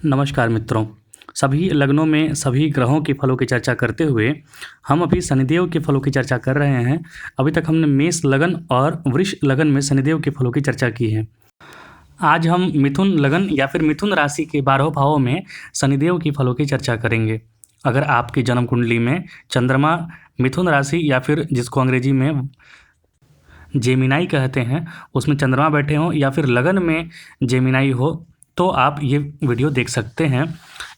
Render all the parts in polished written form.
नमस्कार मित्रों। सभी लग्नों में सभी ग्रहों के फलों की चर्चा करते हुए हम अभी शनिदेव के फलों की चर्चा कर रहे हैं। अभी तक हमने मेष लगन और वृष लगन में शनिदेव के फलों की चर्चा की है। आज हम मिथुन लगन या फिर मिथुन राशि के 12 भावों में शनिदेव की फलों की चर्चा करेंगे। अगर आपकी जन्म कुंडली में चंद्रमा मिथुन राशि या फिर जिसको अंग्रेजी में जेमिनाई कहते हैं उसमें चंद्रमा बैठे हों या फिर लगन में जेमिनाई हो तो आप ये वीडियो देख सकते हैं।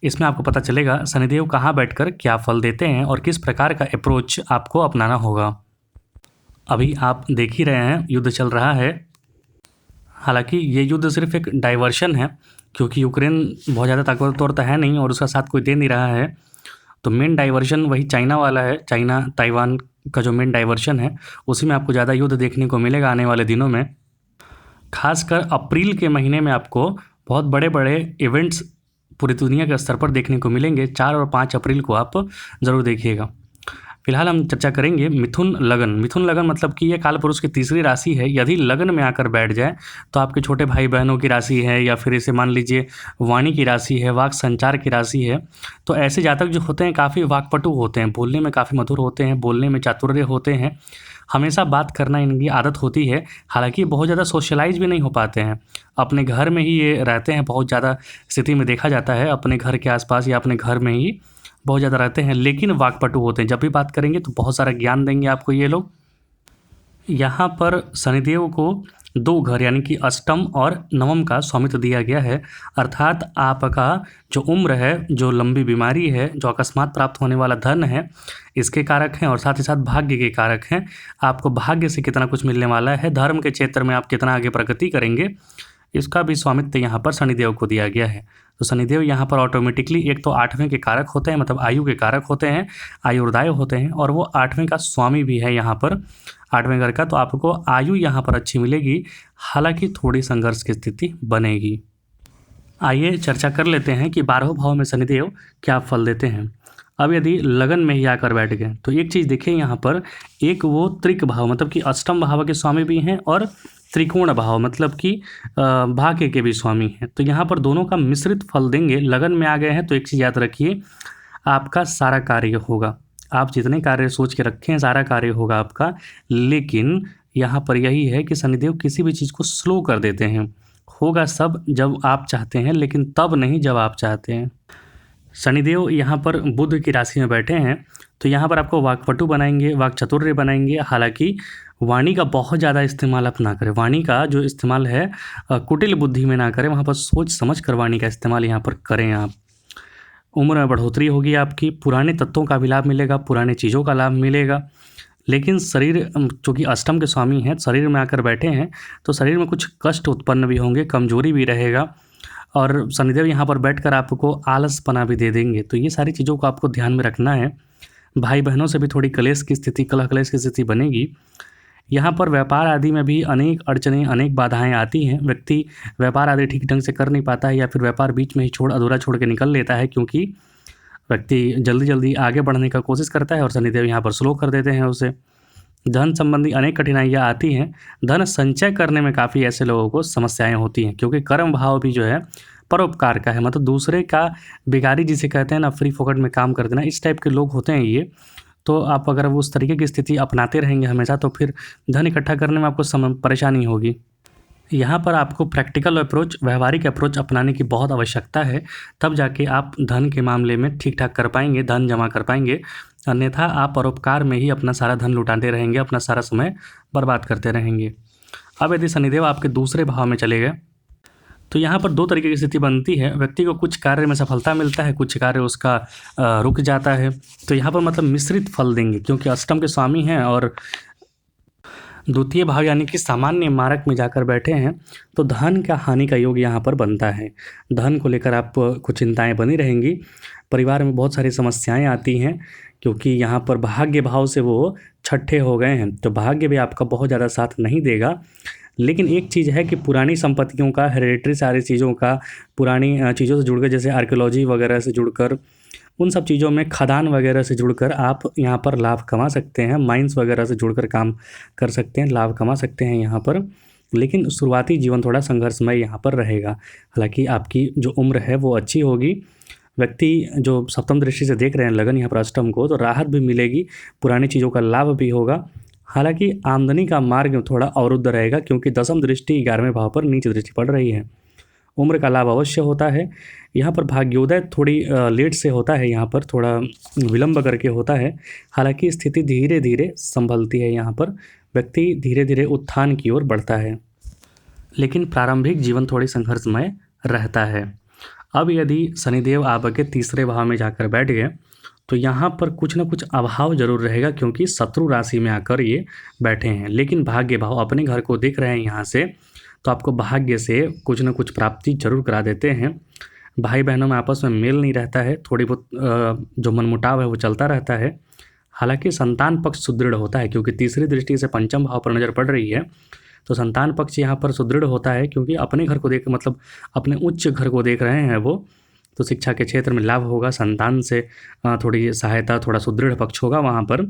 इसमें आपको पता चलेगा शनिदेव कहाँ बैठकर क्या फल देते हैं और किस प्रकार का अप्रोच आपको अपनाना होगा। अभी आप देख ही रहे हैं युद्ध चल रहा है। हालांकि ये युद्ध सिर्फ एक डाइवर्शन है, क्योंकि यूक्रेन बहुत ज़्यादा ताकतवर तो है नहीं और उसका साथ कोई दे नहीं रहा है। तो मेन डाइवर्शन वही चाइना वाला है। चाइना ताइवान का जो मेन डाइवर्शन है उसी में आपको ज़्यादा युद्ध देखने को मिलेगा आने वाले दिनों में। खासकर अप्रैल के महीने में आपको बहुत बड़े बड़े इवेंट्स पूरी दुनिया के स्तर पर देखने को मिलेंगे। 4 और 5 अप्रैल को आप ज़रूर देखिएगा। फिलहाल हम चर्चा करेंगे मिथुन लगन। मिथुन लगन मतलब कि ये काल पुरुष की तीसरी राशि है। यदि लगन में आकर बैठ जाए तो आपके छोटे भाई बहनों की राशि है या फिर इसे मान लीजिए वाणी की राशि है, वाक संचार की राशि है। तो ऐसे जातक जो होते हैं काफ़ी वाकपटु होते हैं, बोलने में काफ़ी मधुर होते हैं, बोलने में चातुर्य होते हैं, हमेशा बात करना इनकी आदत होती है। हालांकि बहुत ज़्यादा सोशलाइज भी नहीं हो पाते हैं, अपने घर में ही ये रहते हैं। बहुत ज़्यादा स्थिति में देखा जाता है अपने घर के आसपास या अपने घर में ही बहुत ज़्यादा रहते हैं, लेकिन वाकपटु होते हैं। जब भी बात करेंगे तो बहुत सारा ज्ञान देंगे आपको ये लोग। यहाँ पर शनिदेव को 2 घर यानी कि अष्टम और नवम का स्वामित्व दिया गया है। अर्थात आपका जो उम्र है, जो लंबी बीमारी है, जो अकस्मात प्राप्त होने वाला धन है, इसके कारक हैं और साथ ही साथ भाग्य के कारक हैं। आपको भाग्य से कितना कुछ मिलने वाला है, धर्म के क्षेत्र में आप कितना आगे प्रगति करेंगे, इसका भी स्वामित्व यहाँ पर शनिदेव को दिया गया है। तो शनिदेव यहाँ पर ऑटोमेटिकली एक तो 8वें के कारक होते हैं, मतलब आयु के कारक होते हैं, आयुर्दाय होते हैं, और वो 8वें का स्वामी भी है यहाँ पर 8वें घर का। तो आपको आयु यहाँ पर अच्छी मिलेगी, हालांकि थोड़ी संघर्ष की स्थिति बनेगी। आइए चर्चा कर लेते हैं कि 12 भाव में शनिदेव क्या फल देते हैं। अब यदि लगन में ही आकर बैठ गए तो एक चीज़ देखिए यहाँ पर, एक वो त्रिक भाव मतलब कि अष्टम भाव के स्वामी भी हैं और त्रिकोण भाव मतलब कि भाग्य के भी स्वामी हैं। तो यहाँ पर दोनों का मिश्रित फल देंगे। लगन में आ गए हैं तो एक चीज़ याद रखिए, आपका सारा कार्य होगा। आप जितने कार्य सोच के रखें हैं सारा कार्य होगा आपका। लेकिन यहाँ पर यही है कि शनिदेव किसी भी चीज़ को स्लो कर देते हैं। होगा सब जब आप चाहते हैं, लेकिन तब नहीं जब आप चाहते हैं। शनिदेव यहाँ पर बुध की राशि में बैठे हैं तो यहाँ पर आपको वाकपटु बनाएंगे, वाकचतुर्य बनाएंगे। हालांकि वाणी का बहुत ज़्यादा इस्तेमाल आप ना करें। वाणी का जो इस्तेमाल है कुटिल बुद्धि में ना करें, वहाँ पर सोच समझ कर वाणी का इस्तेमाल यहाँ पर करें आप। उम्र में बढ़ोतरी होगी आपकी, पुराने तत्वों का भी लाभ मिलेगा, पुराने चीज़ों का लाभ मिलेगा। लेकिन शरीर चूँकि अष्टम के स्वामी हैं, शरीर में आकर बैठे हैं तो शरीर में कुछ कष्ट उत्पन्न भी होंगे, कमजोरी भी रहेगा, और शनिदेव यहाँ पर बैठकर आपको आलसपना भी दे देंगे। तो ये सारी चीज़ों को आपको ध्यान में रखना है। भाई बहनों से भी थोड़ी कलेश की स्थिति, कलह कलेश की स्थिति बनेगी। यहाँ पर व्यापार आदि में भी अनेक अड़चनें, अनेक बाधाएं आती हैं। व्यक्ति व्यापार आदि ठीक ढंग से कर नहीं पाता है या फिर व्यापार बीच में ही अधूरा छोड़ के निकल लेता है, क्योंकि व्यक्ति जल्दी जल्दी आगे बढ़ने का कोशिश करता है और शनिदेव यहाँ पर स्लो कर देते हैं उसे। धन संबंधी अनेक कठिनाइयाँ आती हैं। धन संचय करने में काफ़ी ऐसे लोगों को समस्याएं होती हैं, क्योंकि कर्म भाव भी जो है परोपकार का है, मतलब दूसरे का भिखारी जिसे कहते हैं ना, फ्री फोकट में काम कर देना, इस टाइप के लोग होते हैं ये। तो आप अगर वो उस तरीके की स्थिति अपनाते रहेंगे हमेशा तो फिर धन इकट्ठा करने में आपको परेशानी होगी। यहाँ पर आपको प्रैक्टिकल अप्रोच, व्यवहारिक अप्रोच अपनाने की बहुत आवश्यकता है, तब जाके आप धन के मामले में ठीक ठाक कर पाएंगे, धन जमा कर पाएंगे। अन्यथा आप परोपकार में ही अपना सारा धन लुटाते रहेंगे, अपना सारा समय बर्बाद करते रहेंगे। अब यदि शनिदेव आपके दूसरे भाव में चले गए तो यहाँ पर 2 तरीके की स्थिति बनती है। व्यक्ति को कुछ कार्य में सफलता मिलता है, कुछ कार्य उसका रुक जाता है। तो यहाँ पर मतलब मिश्रित फल देंगे, क्योंकि अष्टम के स्वामी हैं और द्वितीय भाव यानी कि सामान्य मारक में जाकर बैठे हैं। तो धन का हानि का योग यहाँ पर बनता है। धन को लेकर आप कुछ चिंताएं बनी रहेंगी। परिवार में बहुत सारी समस्याएं आती हैं, क्योंकि यहाँ पर भाग्य भाव से वो छठे हो गए हैं, तो भाग्य भी आपका बहुत ज़्यादा साथ नहीं देगा। लेकिन एक चीज़ है कि पुरानी संपत्तियों का, हेरेडिटरी सारी चीज़ों का, पुरानी चीज़ों से जुड़कर, जैसे आर्कियोलॉजी वगैरह से जुड़कर, उन सब चीज़ों में, खदान वगैरह से जुड़कर आप यहाँ पर लाभ कमा सकते हैं। माइंस वगैरह से जुड़कर काम कर सकते हैं, लाभ कमा सकते हैं यहाँ पर। लेकिन शुरुआती जीवन थोड़ा संघर्षमय यहाँ पर रहेगा। हालांकि आपकी जो उम्र है वो अच्छी होगी। व्यक्ति जो सप्तम दृष्टि से देख रहे हैं लगन यहाँ पर अष्टम को, तो राहत भी मिलेगी, पुरानी चीज़ों का लाभ भी होगा। हालांकि आमदनी का मार्ग थोड़ा अवरुद्ध रहेगा क्योंकि दसम दृष्टि 11वें भाव पर नीच दृष्टि पड़ रही है। उम्र का लाभ अवश्य होता है। यहाँ पर भाग्योदय थोड़ी लेट से होता है, यहाँ पर थोड़ा विलंब करके होता है। हालांकि स्थिति धीरे धीरे संभलती है, यहाँ पर व्यक्ति धीरे धीरे उत्थान की ओर बढ़ता है, लेकिन प्रारंभिक जीवन थोड़ी संघर्षमय रहता है। अब यदि शनिदेव आपके तीसरे भाव में जाकर बैठ गए तो यहाँ पर कुछ ना कुछ अभाव जरूर रहेगा क्योंकि शत्रु राशि में आकर ये बैठे हैं। लेकिन भाग्य भाव अपने घर को देख रहे हैं यहाँ से, तो आपको भाग्य से कुछ ना कुछ प्राप्ति जरूर करा देते हैं। भाई बहनों में आपस में मेल नहीं रहता है, थोड़ी बहुत जो मनमुटाव है वो चलता रहता है। हालांकि संतान पक्ष सुदृढ़ होता है क्योंकि तीसरी दृष्टि से पंचम भाव पर नज़र पड़ रही है, तो संतान पक्ष यहाँ पर सुदृढ़ होता है क्योंकि अपने घर को देख, मतलब अपने उच्च घर को देख रहे हैं वो, तो शिक्षा के क्षेत्र में लाभ होगा। संतान से थोड़ी सहायता, थोड़ा सुदृढ़ पक्ष होगा। वहाँ पर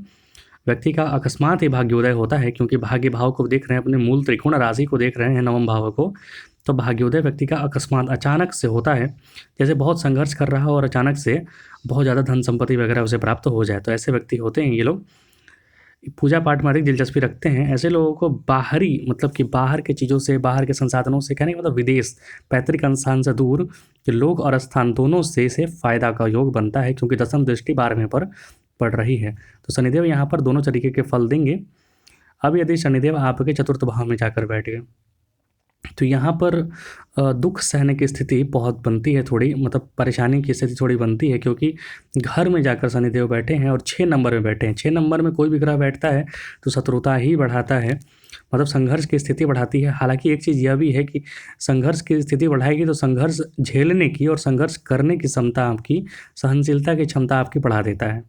व्यक्ति का अकस्मात ही भाग्योदय होता है क्योंकि भाग्य भाव को देख रहे हैं, अपने मूल त्रिकोण राशि को देख रहे हैं, नवम भाव को, तो भाग्योदय व्यक्ति का अकस्मात अचानक से होता है। जैसे बहुत संघर्ष कर रहा हो और अचानक से बहुत ज़्यादा धन संपत्ति वगैरह उसे प्राप्त हो जाए, तो ऐसे व्यक्ति होते हैं ये लोग। पूजा पाठ में अधिक दिलचस्पी रखते हैं। ऐसे लोगों को बाहरी, मतलब कि बाहर के चीज़ों से, बाहर के संसाधनों से, कहने का मतलब विदेश, पैतृक स्थान से दूर के लोग और स्थान दोनों से फ़ायदा का योग बनता है क्योंकि दसम दृष्टि 12वें पर पड़ रही है। तो शनिदेव यहाँ पर दोनों तरीके के फल देंगे। अब यदि शनिदेव आपके चतुर्थ भाव में जाकर बैठ गए तो यहाँ पर दुख सहने की स्थिति बहुत बनती है, थोड़ी मतलब परेशानी की स्थिति थोड़ी बनती है क्योंकि घर में जाकर शनिदेव बैठे हैं और 6 नंबर में बैठे हैं। 6 नंबर में कोई भी ग्रह बैठता है तो शत्रुता ही बढ़ाता है, मतलब संघर्ष की स्थिति बढ़ाती है। हालांकि एक चीज़ यह भी है कि संघर्ष की स्थिति बढ़ाएगी तो संघर्ष झेलने की और संघर्ष करने की क्षमता आपकी, सहनशीलता की क्षमता आपकी बढ़ा देता है।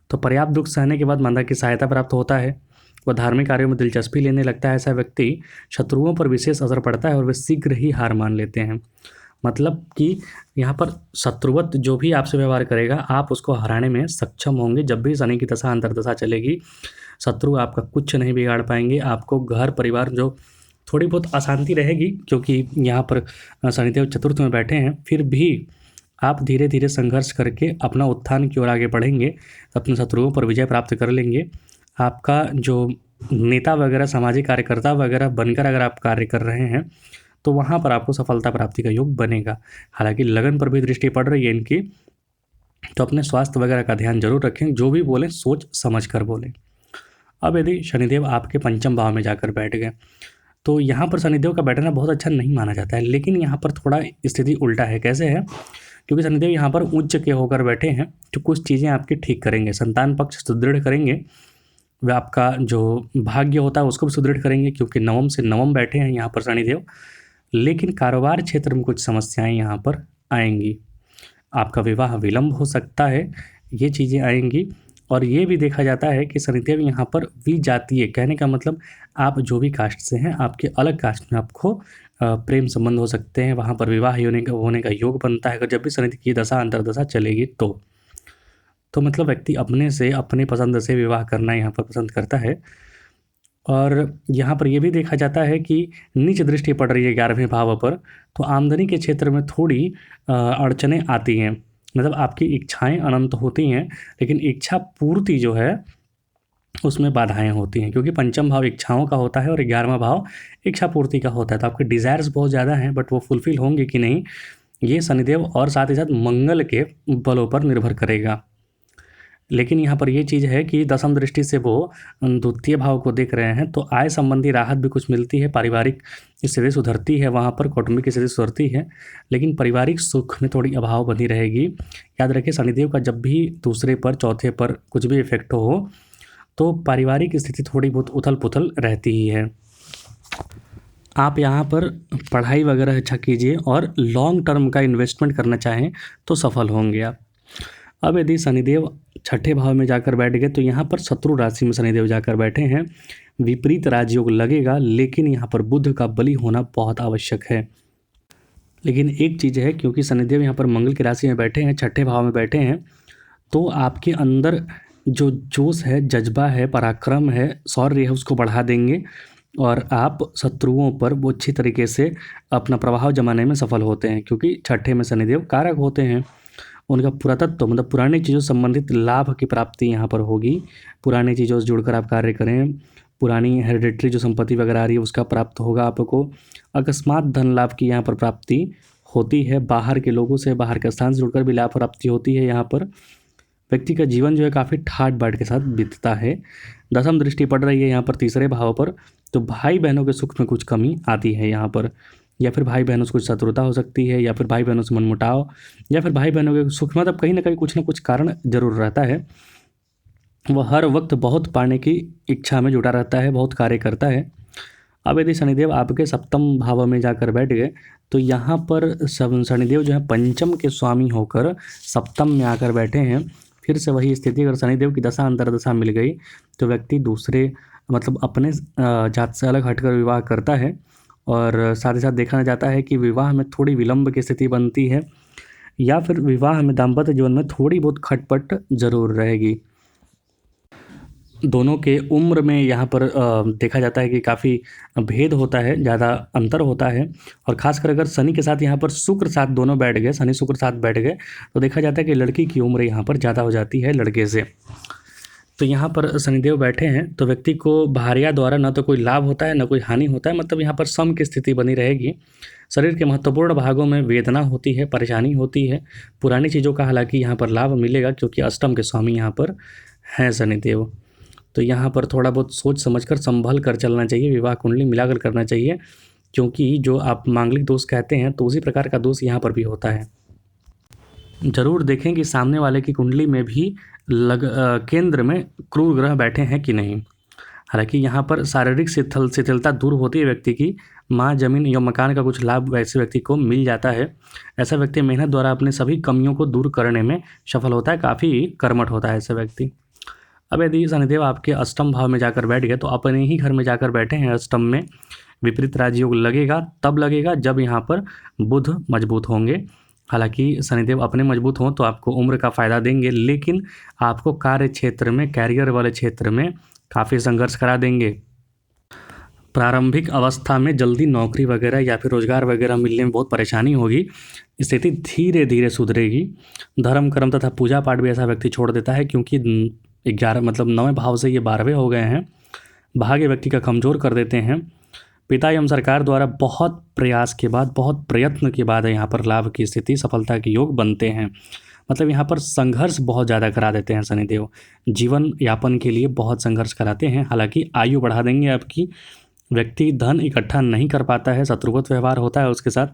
तो पर्याप्त दुख सहने के बाद माता की सहायता प्राप्त होता है, वह धार्मिक कार्यों में दिलचस्पी लेने लगता है। ऐसा व्यक्ति शत्रुओं पर विशेष असर पड़ता है और वे शीघ्र ही हार मान लेते हैं। मतलब कि यहाँ पर शत्रुवत जो भी आपसे व्यवहार करेगा आप उसको हराने में सक्षम होंगे। जब भी शनि की दशा अंतर्दशा चलेगी, शत्रु आपका कुछ नहीं बिगाड़ पाएंगे। आपको घर परिवार जो थोड़ी बहुत अशांति रहेगी क्योंकि यहाँ पर शनिदेव चतुर्थ में बैठे हैं, फिर भी आप धीरे धीरे संघर्ष करके अपना उत्थान की ओर आगे बढ़ेंगे, अपने शत्रुओं पर विजय प्राप्त कर लेंगे। आपका जो नेता वगैरह, सामाजिक कार्यकर्ता वगैरह बनकर अगर आप कार्य कर रहे हैं तो वहाँ पर आपको सफलता प्राप्ति का योग बनेगा। हालांकि लगन पर भी दृष्टि पड़ रही है इनकी, तो अपने स्वास्थ्य वगैरह का ध्यान जरूर रखें, जो भी बोलें सोच समझ कर बोलें। अब यदि शनिदेव आपके पंचम भाव में जाकर बैठ गए तो यहाँ पर शनिदेव का बैठना बहुत अच्छा नहीं माना जाता है, लेकिन यहाँ पर थोड़ा स्थिति उल्टा है। कैसे है? क्योंकि शनिदेव यहाँ पर उच्च के होकर बैठे हैं जो कुछ चीज़ें आपकी ठीक करेंगे, संतान पक्ष सुदृढ़ करेंगे, वे आपका जो भाग्य होता है उसको भी सुदृढ़ करेंगे क्योंकि नवम से नवम बैठे हैं यहाँ पर शनिदेव। लेकिन कारोबार क्षेत्र में कुछ समस्याएं यहाँ पर आएंगी, आपका विवाह विलंब हो सकता है, ये चीज़ें आएंगी। और ये भी देखा जाता है कि शनिदेव यहाँ पर विजातीय, कहने का मतलब आप जो भी कास्ट से हैं, आपके अलग कास्ट में आपको प्रेम संबंध हो सकते हैं, वहाँ पर विवाह होने का योग बनता है अगर जब भी शनि की दशा अंतर्दशा चलेगी तो मतलब व्यक्ति अपने से, अपने पसंद से विवाह करना यहाँ पर पसंद करता है। और यहाँ पर यह भी देखा जाता है कि नीच दृष्टि पड़ रही है 11वें भाव पर, तो आमदनी के क्षेत्र में थोड़ी अड़चनें आती हैं। मतलब आपकी इच्छाएं अनंत होती हैं लेकिन इच्छा पूर्ति जो है उसमें बाधाएं होती हैं क्योंकि पंचम भाव इच्छाओं का होता है और 11वां भाव इच्छा पूर्ति का होता है। तो आपके डिज़ायर्स बहुत ज़्यादा हैं बट वो फुलफिल होंगे कि नहीं, ये शनिदेव और साथ ही साथ मंगल के बलों पर निर्भर करेगा। लेकिन यहाँ पर ये चीज़ है कि दसम दृष्टि से वो द्वितीय भाव को देख रहे हैं तो आय संबंधी राहत भी कुछ मिलती है, पारिवारिक स्थिति सुधरती है, वहाँ पर कौटुंबिक स्थिति सुधरती है, लेकिन पारिवारिक सुख में थोड़ी अभाव बनी रहेगी। याद रखें शनिदेव का जब भी दूसरे पर, चौथे पर कुछ भी इफेक्ट हो तो पारिवारिक स्थिति थोड़ी बहुत उथल पुथल रहती ही है। आप यहाँ पर पढ़ाई वगैरह अच्छा कीजिए और लॉन्ग टर्म का इन्वेस्टमेंट करना चाहें तो सफल होंगे आप। अब यदि शनिदेव छठे भाव में जाकर बैठ गए तो यहाँ पर शत्रु राशि में शनिदेव जाकर बैठे हैं, विपरीत राजयोग लगेगा, लेकिन यहाँ पर बुध का बलि होना बहुत आवश्यक है। लेकिन एक चीज़ है, क्योंकि शनिदेव यहाँ पर मंगल की राशि में बैठे हैं, छठे भाव में बैठे हैं, तो आपके अंदर जो जोश है, जज्बा है, पराक्रम है, शौर्य है, उसको बढ़ा देंगे और आप शत्रुओं पर वो अच्छी तरीके से अपना प्रभाव जमाने में सफल होते हैं, क्योंकि छठे में शनिदेव कारक होते हैं। उनका पुरातत्व मतलब पुरानी चीज़ों से संबंधित लाभ की प्राप्ति यहाँ पर होगी। पुरानी चीज़ों से जुड़कर आप कार्य करें, पुरानी हेरिडिटरी जो संपत्ति वगैरह आ रही है उसका प्राप्त होगा आपको। अकस्मात धन लाभ की यहाँ पर प्राप्ति होती है। बाहर के लोगों से, बाहर के स्थान से जुड़कर भी लाभ प्राप्ति होती है। यहाँ पर व्यक्ति का जीवन जो है काफ़ी ठाट बाट के साथ बीतता है। दसम दृष्टि पड़ रही है यहाँ पर तीसरे भाव पर, तो भाई बहनों के सुख में कुछ कमी आती है यहाँ पर, या फिर भाई बहनों से कुछ शत्रुता हो सकती है, या फिर भाई बहनों से मनमुटाव, या फिर भाई बहनों के सुख में मतलब कहीं ना कुछ कारण जरूर रहता है। वह हर वक्त बहुत पाने की इच्छा में जुटा रहता है, बहुत कार्य करता है। अब यदि शनिदेव आपके सप्तम भाव में जाकर बैठ गए तो यहाँ पर शनिदेव जो है पंचम के स्वामी होकर सप्तम में आकर बैठे हैं। फिर से वही स्थिति, अगर शनिदेव की दशा अंतर्दशा मिल गई तो व्यक्ति दूसरे मतलब अपने जात से अलग हटकर विवाह करता है, और साथ ही साथ देखा जाता है कि विवाह में थोड़ी विलंब की स्थिति बनती है, या फिर विवाह में दाम्पत्य जीवन में थोड़ी बहुत खटपट जरूर रहेगी। दोनों के उम्र में यहाँ पर देखा जाता है कि काफ़ी भेद होता है, ज़्यादा अंतर होता है। और ख़ासकर अगर शनि के साथ यहाँ पर शुक्र साथ दोनों बैठ गए, शनि शुक्र साथ बैठ गए, तो देखा जाता है कि लड़की की उम्र यहाँ पर ज़्यादा हो जाती है लड़के से। तो यहाँ पर शनिदेव बैठे हैं तो व्यक्ति को भार्या द्वारा न तो कोई लाभ होता है न कोई हानि होता है, मतलब यहाँ पर सम की स्थिति बनी रहेगी। शरीर के महत्वपूर्ण भागों में वेदना होती है, परेशानी होती है। पुरानी चीज़ों का हालांकि यहाँ पर लाभ मिलेगा, क्योंकि अष्टम के स्वामी यहाँ पर हैं शनिदेव। तो यहाँ पर थोड़ा बहुत सोच समझकर संभल कर चलना चाहिए, विवाह कुंडली मिलाकर करना चाहिए, क्योंकि जो आप मांगलिक दोष कहते हैं तो उसी प्रकार का दोष यहाँ पर भी होता है। जरूर देखें कि सामने वाले की कुंडली में भी केंद्र में क्रूर ग्रह बैठे हैं कि नहीं। हालांकि यहाँ पर शारीरिक शिथिलता दूर होती है व्यक्ति की, माँ जमीन या मकान का कुछ लाभ वैसे व्यक्ति को मिल जाता है। ऐसा व्यक्ति मेहनत द्वारा अपने सभी कमियों को दूर करने में सफल होता है, काफ़ी कर्मठ होता है ऐसा व्यक्ति। अब यदि शनिदेव आपके अष्टम भाव में जाकर बैठ गए तो अपने ही घर में जाकर बैठे हैं अष्टम में, विपरीत राजयोग लगेगा तब लगेगा जब यहाँ पर बुध मजबूत होंगे। हालांकि शनिदेव अपने मजबूत हों तो आपको उम्र का फ़ायदा देंगे, लेकिन आपको कार्य क्षेत्र में, कैरियर वाले क्षेत्र में काफ़ी संघर्ष करा देंगे। प्रारंभिक अवस्था में जल्दी नौकरी वगैरह या फिर रोजगार वगैरह मिलने में बहुत परेशानी होगी, स्थिति धीरे धीरे सुधरेगी। धर्म कर्म तथा पूजा पाठ भी ऐसा व्यक्ति छोड़ देता है, क्योंकि 11 मतलब 9वें भाव से ये 12वें हो गए हैं। भाग्य व्यक्ति का कमज़ोर कर देते हैं। पिता एवं सरकार द्वारा बहुत प्रयास के बाद, बहुत प्रयत्न के बाद यहाँ पर लाभ की स्थिति, सफलता के योग बनते हैं। मतलब यहाँ पर संघर्ष बहुत ज़्यादा करा देते हैं शनिदेव, जीवन यापन के लिए बहुत संघर्ष कराते हैं। हालांकि आयु बढ़ा देंगे आपकी, व्यक्ति धन इकट्ठा नहीं कर पाता है, शत्रुवत व्यवहार होता है उसके साथ।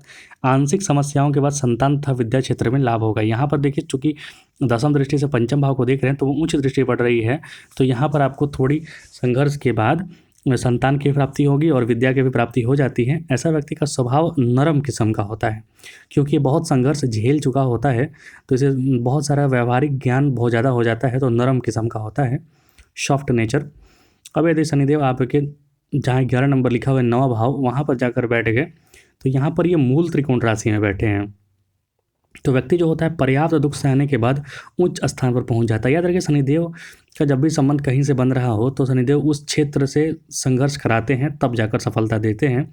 आंशिक समस्याओं के बाद संतान तथा विद्या क्षेत्र में लाभ होगा। यहाँ पर देखिए, चूँकि दसम दृष्टि से पंचम भाव को देख रहे हैं तो वो उच्च दृष्टि पड़ रही है, तो यहाँ पर आपको थोड़ी संघर्ष के बाद संतान की प्राप्ति होगी और विद्या की भी प्राप्ति हो जाती है। ऐसा व्यक्ति का स्वभाव नरम किस्म का होता है, क्योंकि बहुत संघर्ष झेल चुका होता है, तो इसे बहुत सारा व्यवहारिक ज्ञान बहुत ज़्यादा हो जाता है, तो नरम किस्म का होता है, सॉफ्ट नेचर। अब यदि शनिदेव आपके जहाँ 11 नंबर लिखा हुआ है 9वां भाव, वहाँ पर जाकर बैठ गए तो यहाँ पर ये मूल त्रिकोण राशि में बैठे हैं, तो व्यक्ति जो होता है पर्याप्त दुख सहने के बाद उच्च स्थान पर पहुँच जाता है। याद रखिए, शनिदेव का जब भी संबंध कहीं से बन रहा हो तो शनिदेव उस क्षेत्र से संघर्ष कराते हैं, तब जाकर सफलता देते हैं,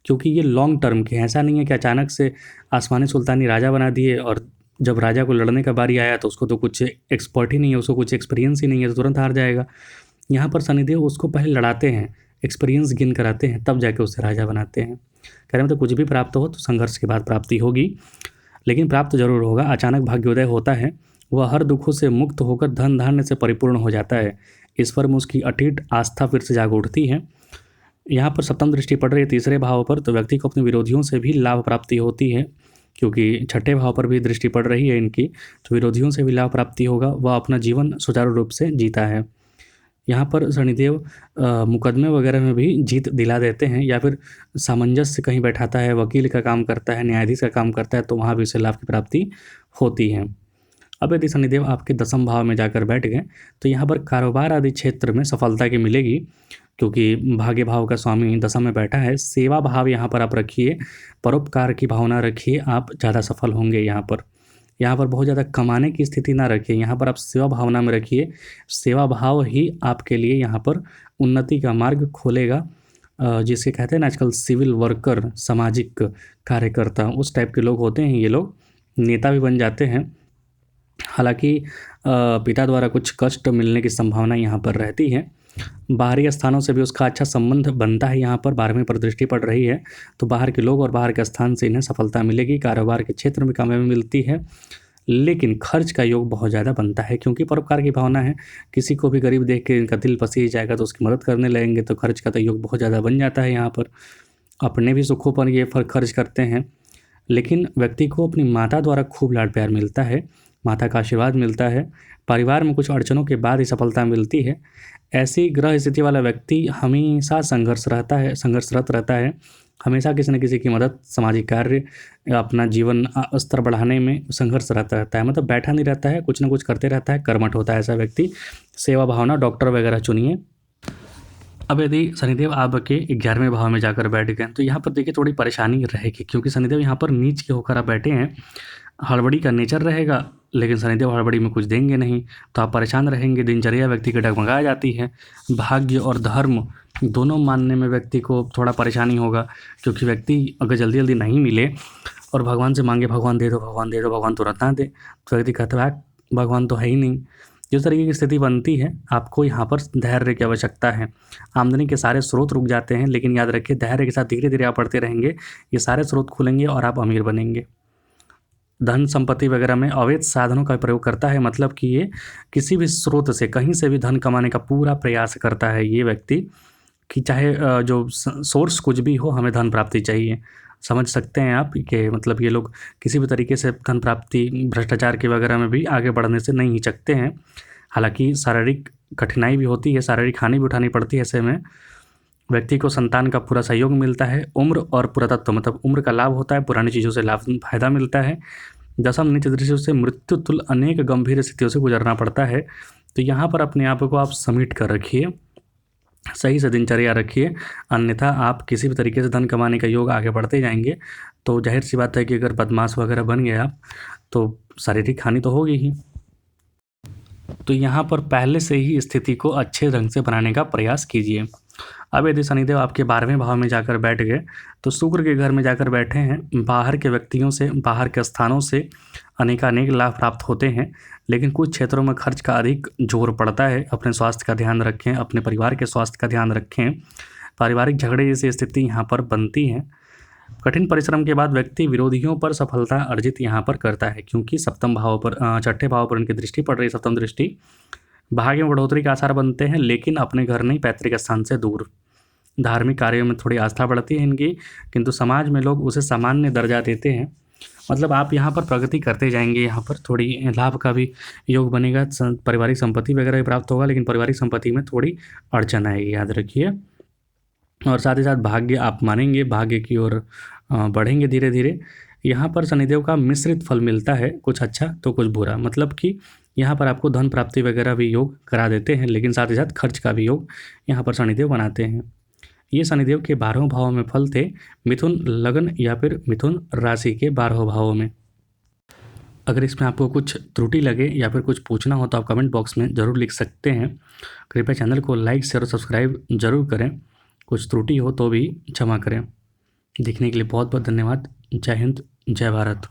क्योंकि ये लॉन्ग टर्म के हैं। ऐसा नहीं है कि अचानक से आसमानी सुल्तानी राजा बना दिए और जब राजा को लड़ने का बारी आया तो उसको तो कुछ एक्सपर्ट ही नहीं है, उसको कुछ एक्सपीरियंस ही नहीं है, तो तुरंत हार जाएगा। यहाँ पर शनिदेव उसको पहले लड़ाते हैं, एक्सपीरियंस गेन कराते हैं, तब जाके उससे राजा बनाते हैं। कह रहे मतलब कुछ भी प्राप्त हो तो संघर्ष के बाद प्राप्ति होगी, लेकिन प्राप्त जरूर होगा। अचानक भाग्योदय होता है, वह हर दुखों से मुक्त होकर धन धान्य से परिपूर्ण हो जाता है। ईश्वर में उसकी अटूट आस्था फिर से जाग उठती है। यहाँ पर सप्तम दृष्टि पड़ रही है तीसरे भाव पर, तो व्यक्ति को अपने विरोधियों से भी लाभ प्राप्ति होती है, क्योंकि छठे भाव पर भी दृष्टि पड़ रही है इनकी, तो विरोधियों से भी लाभ प्राप्ति होगा। वह अपना जीवन सुचारू रूप से जीता है। यहाँ पर शनिदेव मुकदमे वगैरह में भी जीत दिला देते हैं, या फिर सामंजस्य कहीं बैठाता है, वकील का काम करता है, न्यायाधीश का काम करता है, तो वहाँ भी उसे लाभ की प्राप्ति होती है। अब यदि शनिदेव आपके दसम भाव में जाकर बैठ गए तो यहाँ पर कारोबार आदि क्षेत्र में सफलता की मिलेगी, क्योंकि भाग्य भाव का स्वामी दशम में बैठा है। सेवा भाव यहाँ पर आप रखिए, परोपकार की भावना रखिए, आप ज़्यादा सफल होंगे। यहाँ पर बहुत ज़्यादा कमाने की स्थिति ना रखिए, यहाँ पर आप सेवा भावना में रखिए। सेवा भाव ही आपके लिए यहाँ पर उन्नति का मार्ग खोलेगा। जिसे कहते हैं ना आजकल सिविल वर्कर, सामाजिक कार्यकर्ता, उस टाइप के लोग होते हैं ये लोग, नेता भी बन जाते हैं। हालांकि पिता द्वारा कुछ कष्ट मिलने की संभावना यहाँ पर रहती है। बाहरी स्थानों से भी उसका अच्छा संबंध बनता है। यहाँ पर 12वें पर दृष्टि पड़ रही है तो बाहर के लोग और बाहर के स्थान से इन्हें सफलता मिलेगी। कारोबार के क्षेत्र में कामयाबी मिलती है, लेकिन खर्च का योग बहुत ज़्यादा बनता है क्योंकि परोपकार की भावना है। किसी को भी गरीब देख के इनका दिल पसीज जाएगा तो उसकी मदद करने लगेंगे, तो खर्च का तो योग बहुत ज़्यादा बन जाता है। यहाँ पर अपने भी सुखों पर ये खर्च करते हैं, लेकिन व्यक्ति को अपनी माता द्वारा खूब लाड प्यार मिलता है, माता का आशीर्वाद मिलता है। परिवार में कुछ अड़चनों के बाद ही सफलता मिलती है। ऐसी ग्रह स्थिति वाला व्यक्ति हमेशा संघर्षरत रहता है। हमेशा किसी न किसी की मदद, सामाजिक कार्य, अपना जीवन स्तर बढ़ाने में संघर्षरत रहता है। मतलब बैठा नहीं रहता है, कुछ ना कुछ करते रहता है, कर्मठ होता है ऐसा व्यक्ति। सेवा भावना, डॉक्टर वगैरह चुनिए। अब यदि शनिदेव आपके 11वें भाव में जाकर बैठ गए तो यहाँ पर देखिए थोड़ी परेशानी रहेगी, क्योंकि शनिदेव यहाँ पर नीच के होकर आप बैठे हैं। हड़बड़ी का नेचर रहेगा, लेकिन शनिदेव हड़बड़ी में कुछ देंगे नहीं, तो आप परेशान रहेंगे। दिनचर्या व्यक्ति की डगमगा जाती है। भाग्य और धर्म दोनों मानने में व्यक्ति को थोड़ा परेशानी होगा, क्योंकि व्यक्ति अगर जल्दी जल्दी नहीं मिले और भगवान से मांगे भगवान दे दो, भगवान दे दो, भगवान तुरंत ना दे, तो व्यक्ति कहता है भगवान तो है ही नहीं। जिस तरीके की स्थिति बनती है, आपको यहाँ पर धैर्य की आवश्यकता है। आमदनी के सारे स्रोत रुक जाते हैं, लेकिन याद रखिए धैर्य के साथ धीरे धीरे आप बढ़ते रहेंगे, ये सारे स्रोत खुलेंगे और आप अमीर बनेंगे। धन संपत्ति वगैरह में अवैध साधनों का प्रयोग करता है, मतलब कि ये किसी भी स्रोत से कहीं से भी धन कमाने का पूरा प्रयास करता है ये व्यक्ति, कि चाहे जो सोर्स कुछ भी हो, हमें धन प्राप्ति चाहिए। समझ सकते हैं आप कि मतलब ये लोग किसी भी तरीके से धन प्राप्ति, भ्रष्टाचार के वगैरह में भी आगे बढ़ने से नहीं हिचकते हैं। हालांकि शारीरिक कठिनाई भी होती है, शारीरिक हानि भी उठानी पड़ती है। ऐसे में व्यक्ति को संतान का पूरा सहयोग मिलता है। उम्र और पुरातत्व, मतलब उम्र का लाभ होता है, पुरानी चीज़ों से फायदा मिलता है। दशम नीच दृष्टि से मृत्यु तुल्य अनेक गंभीर स्थितियों से गुजरना पड़ता है। तो यहाँ पर अपने आप को आप समेट कर रखिए, सही से दिनचर्या रखिए, अन्यथा आप किसी भी तरीके से धन कमाने का योग आगे बढ़ते जाएंगे। तो जाहिर सी बात है कि अगर बदमाश वगैरह बन गए आप तो शारीरिक हानि तो होगी ही। तो यहाँ पर पहले से ही स्थिति को अच्छे ढंग से बनाने का प्रयास कीजिए। अब यदि शनिदेव आपके 12वें भाव में जाकर बैठ गए तो शुक्र के घर में जाकर बैठे हैं। बाहर के व्यक्तियों से, बाहर के स्थानों से अनेकानेक लाभ प्राप्त होते हैं, लेकिन कुछ क्षेत्रों में खर्च का अधिक जोर पड़ता है। अपने स्वास्थ्य का ध्यान रखें, अपने परिवार के स्वास्थ्य का ध्यान रखें। पारिवारिक झगड़े जैसी स्थिति यहाँ पर बनती है। कठिन परिश्रम के बाद व्यक्ति विरोधियों पर सफलता अर्जित यहाँ पर करता है, क्योंकि सप्तम भाव पर, छठे भाव पर उनकी दृष्टि पड़ रही है, सप्तम दृष्टि। भाग्य में बढ़ोतरी के आसार बनते हैं, लेकिन अपने घर नहीं, पैतृक स्थान से दूर। धार्मिक कार्यों में थोड़ी आस्था बढ़ती है इनकी, किंतु समाज में लोग उसे सामान्य दर्जा देते हैं। मतलब आप यहाँ पर प्रगति करते जाएंगे, यहाँ पर थोड़ी लाभ का भी योग बनेगा, पारिवारिक संपत्ति वगैरह भी प्राप्त होगा, लेकिन पारिवारिक संपत्ति में थोड़ी अड़चन आएगी, याद रखिए। और साथ ही साथ भाग्य आप मानेंगे, भाग्य की ओर बढ़ेंगे धीरे धीरे। यहाँ पर शनिदेव का मिश्रित फल मिलता है, कुछ अच्छा तो कुछ बुरा। मतलब कि यहाँ पर आपको धन प्राप्ति वगैरह भी योग करा देते हैं, लेकिन साथ ही साथ खर्च का भी योग यहाँ पर शनिदेव बनाते हैं। ये शनिदेव के 12वें भाव में फल थे, मिथुन लग्न या फिर मिथुन राशि के 12 भावों में। अगर इसमें आपको कुछ त्रुटि लगे या फिर कुछ पूछना हो तो आप कमेंट बॉक्स में ज़रूर लिख सकते हैं। कृपया चैनल को लाइक, शेयर और सब्सक्राइब जरूर करें। कुछ त्रुटि हो तो भी क्षमा करें। देखने के लिए बहुत बहुत धन्यवाद। जय हिंद, जय भारत।